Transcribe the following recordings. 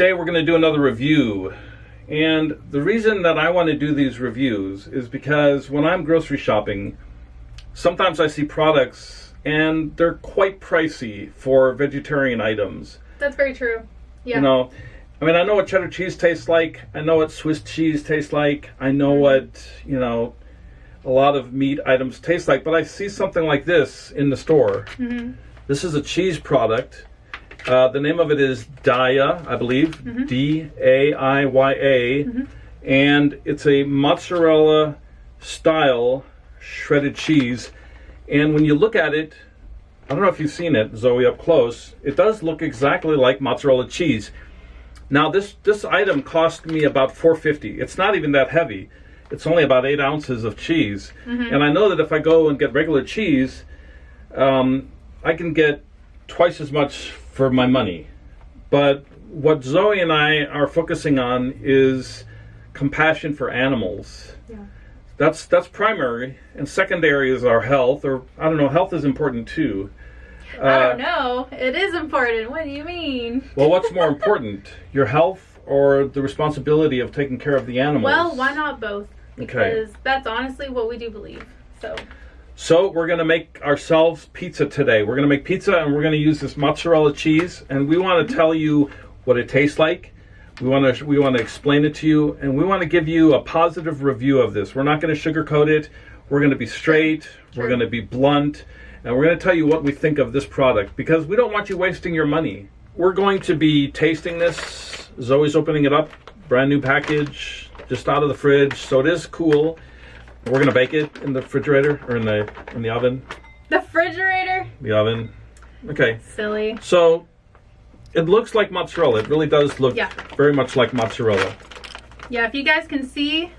Today we're going to do another review. And the reason that I want to do these reviews is because when I'm grocery shopping, sometimes I see products and they're quite pricey for vegetarian items. That's very true. Yeah. You know, I mean, I know what cheddar cheese tastes like. I know what Swiss cheese tastes like. I know what, you know, a lot of meat items taste like. But I see something like this in the store. Mm-hmm. This is a cheese product. The name of it is Daiya, I believe, mm-hmm. D-A-I-Y-A, mm-hmm. and it's a mozzarella style shredded cheese. And when you look at it, I don't know if you've seen it, Zoe, up close, it does look exactly like mozzarella cheese. Now this item cost me about $4.50. It's not even that heavy. It's only about 8 ounces of cheese. Mm-hmm. And I know that if I go and get regular cheese, I can get twice as much for my money. But what Zoe and I are focusing on is compassion for animals. Yeah. That's primary, and secondary is our health, or I don't know, health is important too. I don't know. It is important. What do you mean? Well, what's more important, your health or the responsibility of taking care of the animals? Well, why not both? Okay. Because that's honestly what we do believe. So we're going to make ourselves pizza today. We're going to make pizza and we're going to use this mozzarella cheese, and we want to tell you what it tastes like. We want to explain it to you, and we want to give you a positive review of this. We're not going to sugarcoat it. We're going to be straight. True. We're going to be blunt, and we're going to tell you what we think of this product because we don't want you wasting your money. We're going to be tasting this. Zoe's opening it up, brand new package, just out of the fridge, so it is cool. We're going to bake it in the refrigerator or in the oven. The refrigerator? The oven. Okay. Silly. So it looks like mozzarella. It really does look very much like mozzarella. Yeah, if you guys can see,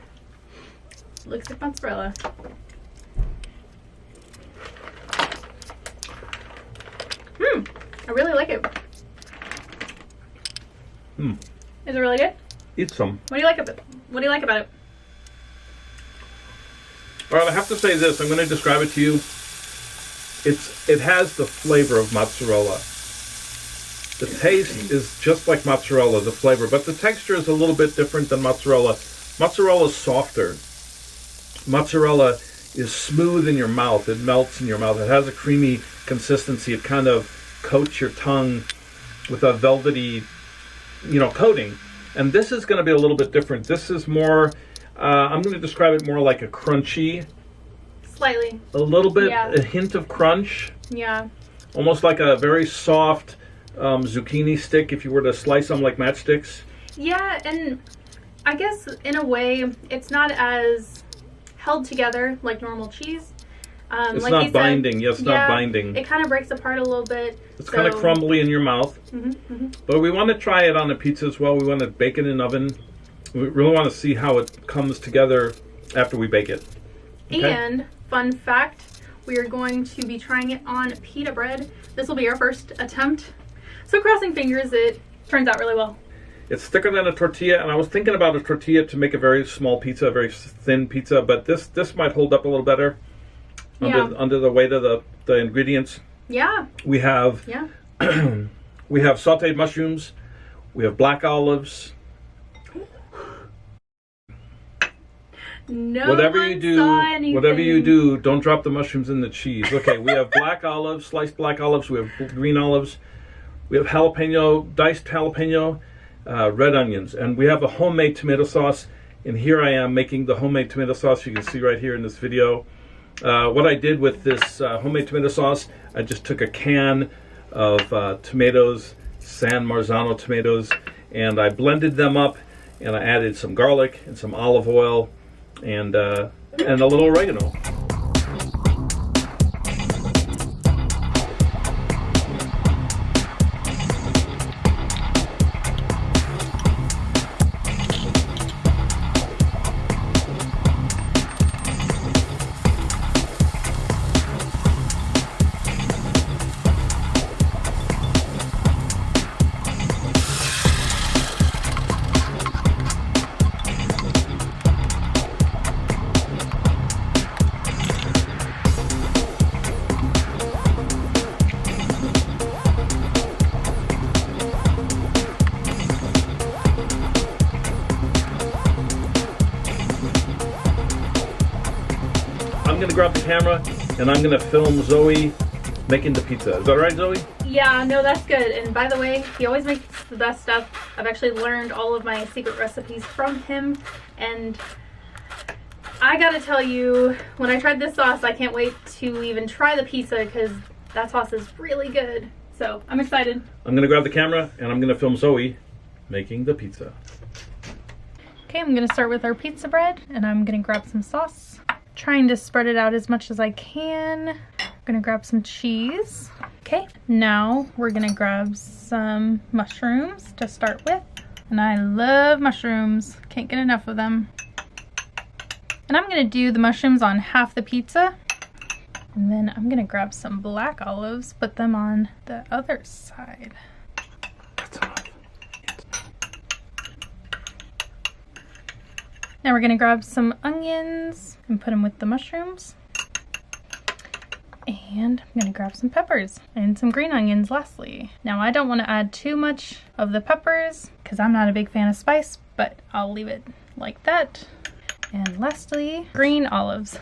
it looks like mozzarella. I really like it. Is it really good? Eat some. What do you like about it? What do you like about it? All right, I have to say this. I'm going to describe it to you. It has the flavor of mozzarella. The taste is just like mozzarella, the flavor, but the texture is a little bit different than mozzarella. Mozzarella is softer. Mozzarella is smooth in your mouth. It melts in your mouth. It has a creamy consistency. It kind of coats your tongue with a velvety, coating. And this is going to be a little bit different. This is more, I'm going to describe it more like a crunchy. Slightly. A little bit, a hint of crunch. Yeah. Almost like a very soft zucchini stick if you were to slice them like matchsticks. Yeah, and I guess in a way it's not as held together like normal cheese. It's like not binding. Yes, it's not binding. It kind of breaks apart a little bit. It's kind of crumbly in your mouth. But we want to try it on a pizza as well. We want to bake it in the oven. We really want to see how it comes together after we bake it. Okay? And fun fact, we are going to be trying it on pita bread. This will be our first attempt. So crossing fingers, it turns out really well. It's thicker than a tortilla, and I was thinking about a tortilla to make a very small pizza, a very thin pizza, but this might hold up a little better under the weight of the ingredients. Yeah. We have we have sautéed mushrooms, we have black olives. Whatever you do, don't drop the mushrooms in the cheese. Okay, we have black olives, sliced black olives, we have green olives, we have jalapeno, diced jalapeno, red onions, and we have a homemade tomato sauce. And here I am making the homemade tomato sauce. You can see right here in this video. What I did with this homemade tomato sauce, I just took a can of tomatoes, San Marzano tomatoes, and I blended them up, and I added some garlic and some olive oil and a little oregano. going to grab the camera and I'm going to film Zoe making the pizza. Is that right, Zoe? Yeah, no, that's good. And by the way, he always makes the best stuff. I've actually learned all of my secret recipes from him. And I gotta tell you, when I tried this sauce, I can't wait to even try the pizza because that sauce is really good. So I'm excited. I'm going to grab the camera and I'm going to film Zoe making the pizza. Okay, I'm going to start with our pizza bread and I'm going to grab some sauce. Trying to spread it out as much as I can. I'm going to grab some cheese. Okay, now we're going to grab some mushrooms to start with. And I love mushrooms. Can't get enough of them. And I'm going to do the mushrooms on half the pizza. And then I'm going to grab some black olives, put them on the other side. That's enough. Now we're going to grab some onions and put them with the mushrooms. And I'm going to grab some peppers and some green onions lastly. Now I don't want to add too much of the peppers because I'm not a big fan of spice, but I'll leave it like that. And lastly, green olives.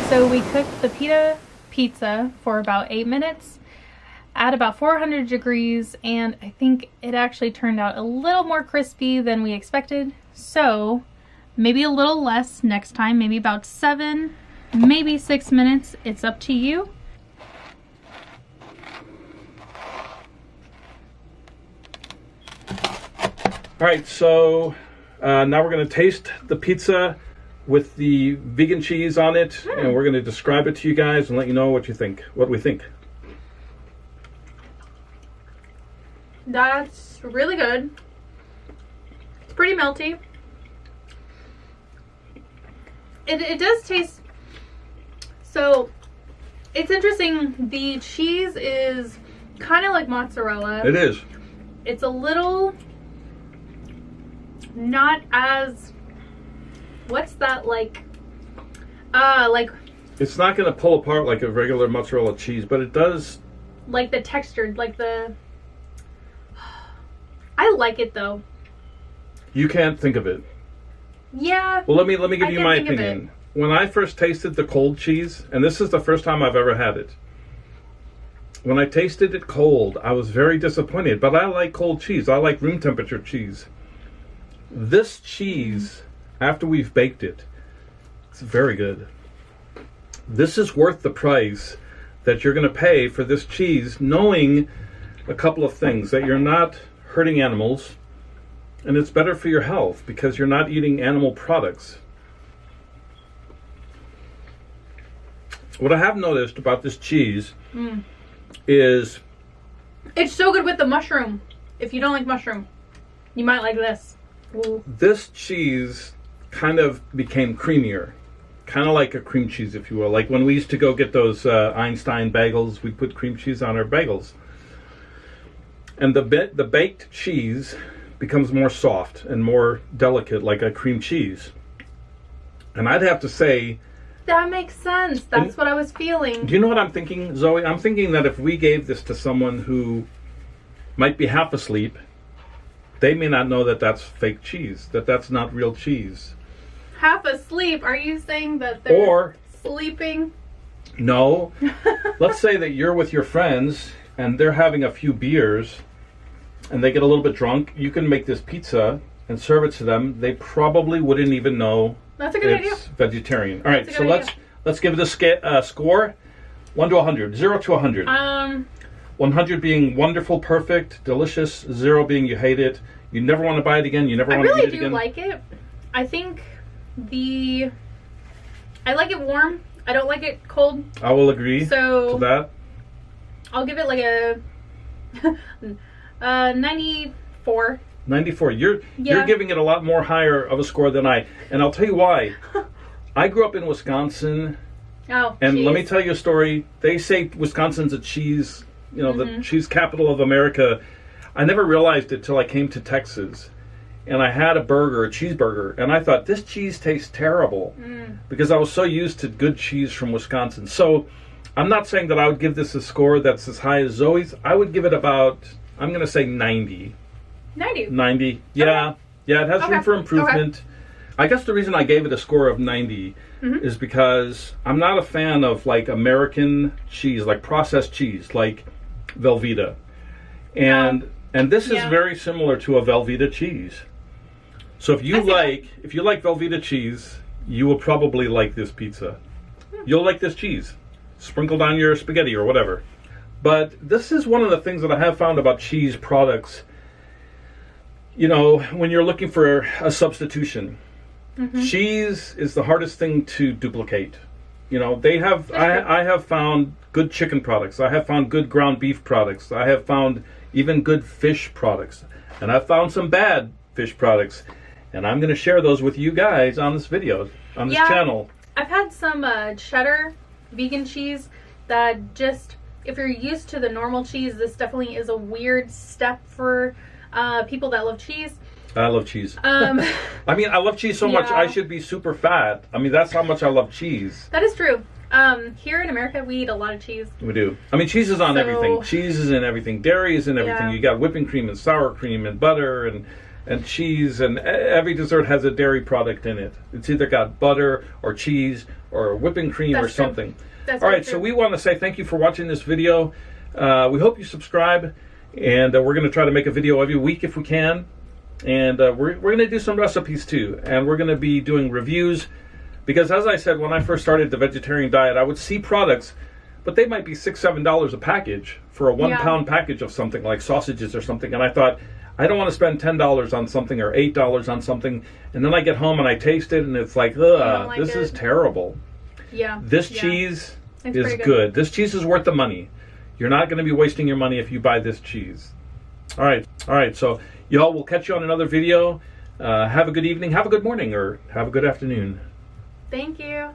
So we cooked the pizza for about 8 minutes at about 400 degrees, and I think it actually turned out a little more crispy than we expected. So maybe a little less next time, maybe about 7, maybe 6 minutes. It's up to you. All right, so now we're going to taste the pizza with the vegan cheese on it, and we're going to describe it to you guys and let you know what we think. That's really good. It's pretty melty. It does taste, so it's interesting. The cheese is kind of like mozzarella. It is. It's a little not as, what's that like It's not going to pull apart like a regular mozzarella cheese, but it does. Like the texture, like the, I like it though. You can't think of it. Yeah. Well, let me give you my opinion. When I first tasted the cold cheese, and this is the first time I've ever had it, when I tasted it cold, I was very disappointed. But I like cold cheese. I like room temperature cheese. This cheese, after we've baked it, it's very good. This is worth the price that you're going to pay for this cheese, knowing a couple of things: that you're not hurting animals, and it's better for your health because you're not eating animal products. What I have noticed about this cheese is it's so good with the mushroom. If you don't like mushroom, you might like this. Ooh. This cheese kind of became creamier, kind of like a cream cheese, if you will. Like when we used to go get those Einstein bagels, we'd put cream cheese on our bagels. And the baked cheese becomes more soft and more delicate, like a cream cheese. And I'd have to say, that makes sense. That's what I was feeling. Do you know what I'm thinking, Zoe? I'm thinking that if we gave this to someone who might be half asleep, they may not know that that's fake cheese, that that's not real cheese. Half asleep? Are you saying that they're sleeping? No. Let's say that you're with your friends and they're having a few beers and they get a little bit drunk. You can make this pizza and serve it to them. They probably wouldn't even know that's a good idea. Vegetarian. All right, so let's give it a score. 1 to 100. 0 to 100. 100 being wonderful, perfect, delicious. 0 being you hate it. You never want to buy it again. You never want to eat it again. I really do like it. I think I like it warm. I don't like it cold. I will agree to that. I'll give it like a 94. 94. You're giving it a lot more higher of a score than I. And I'll tell you why. I grew up in Wisconsin. Oh, and let me tell you a story. They say Wisconsin's a cheese, the cheese capital of America. I never realized it till I came to Texas. and I had a cheeseburger, and I thought, this cheese tastes terrible because I was so used to good cheese from Wisconsin. So I'm not saying that I would give this a score that's as high as Zoe's. I would give it about, I'm going to say 90. 90. Yeah. Okay. Yeah, it has room for improvement. Okay. I guess the reason I gave it a score of 90 is because I'm not a fan of like American cheese, like processed cheese, like Velveeta. And this is very similar to a Velveeta cheese. So if you like Velveeta cheese, you will probably like this pizza. You'll like this cheese sprinkled on your spaghetti or whatever. But this is one of the things that I have found about cheese products. You know, when you're looking for a substitution, cheese is the hardest thing to duplicate. You know, they have. I have found good chicken products. I have found good ground beef products. I have found even good fish products, and I've found some bad fish products, and I'm going to share those with you guys on this video, on this channel. I've had some cheddar vegan cheese that just, if you're used to the normal cheese, this definitely is a weird step for people that love cheese. I love cheese. I mean, I love cheese so much I should be super fat. I mean, that's how much I love cheese. That is true. Here in America, we eat a lot of cheese. We do. I mean, cheese is on everything. Cheese is in everything. Dairy is in everything. You got whipping cream and sour cream and butter and cheese, and every dessert has a dairy product in it. It's either got butter or cheese or whipping cream or something. That's all right, so we want to say thank you for watching this video. We hope you subscribe, and we're going to try to make a video every week if we can. And we're going to do some recipes too, and we're going to be doing reviews, because as I said, when I first started the vegetarian diet, I would see products, but they might be $6-7 a package for a 1 pound package of something like sausages or something, and I thought, I don't want to spend $10 on something or $8 on something, and then I get home and I taste it and it's like, ugh, this is terrible. This cheese is good. This cheese is worth the money. You're not going to be wasting your money if you buy this cheese. All right, so y'all, we'll catch you on another video. Have a good evening, have a good morning, or have a good afternoon. Thank you.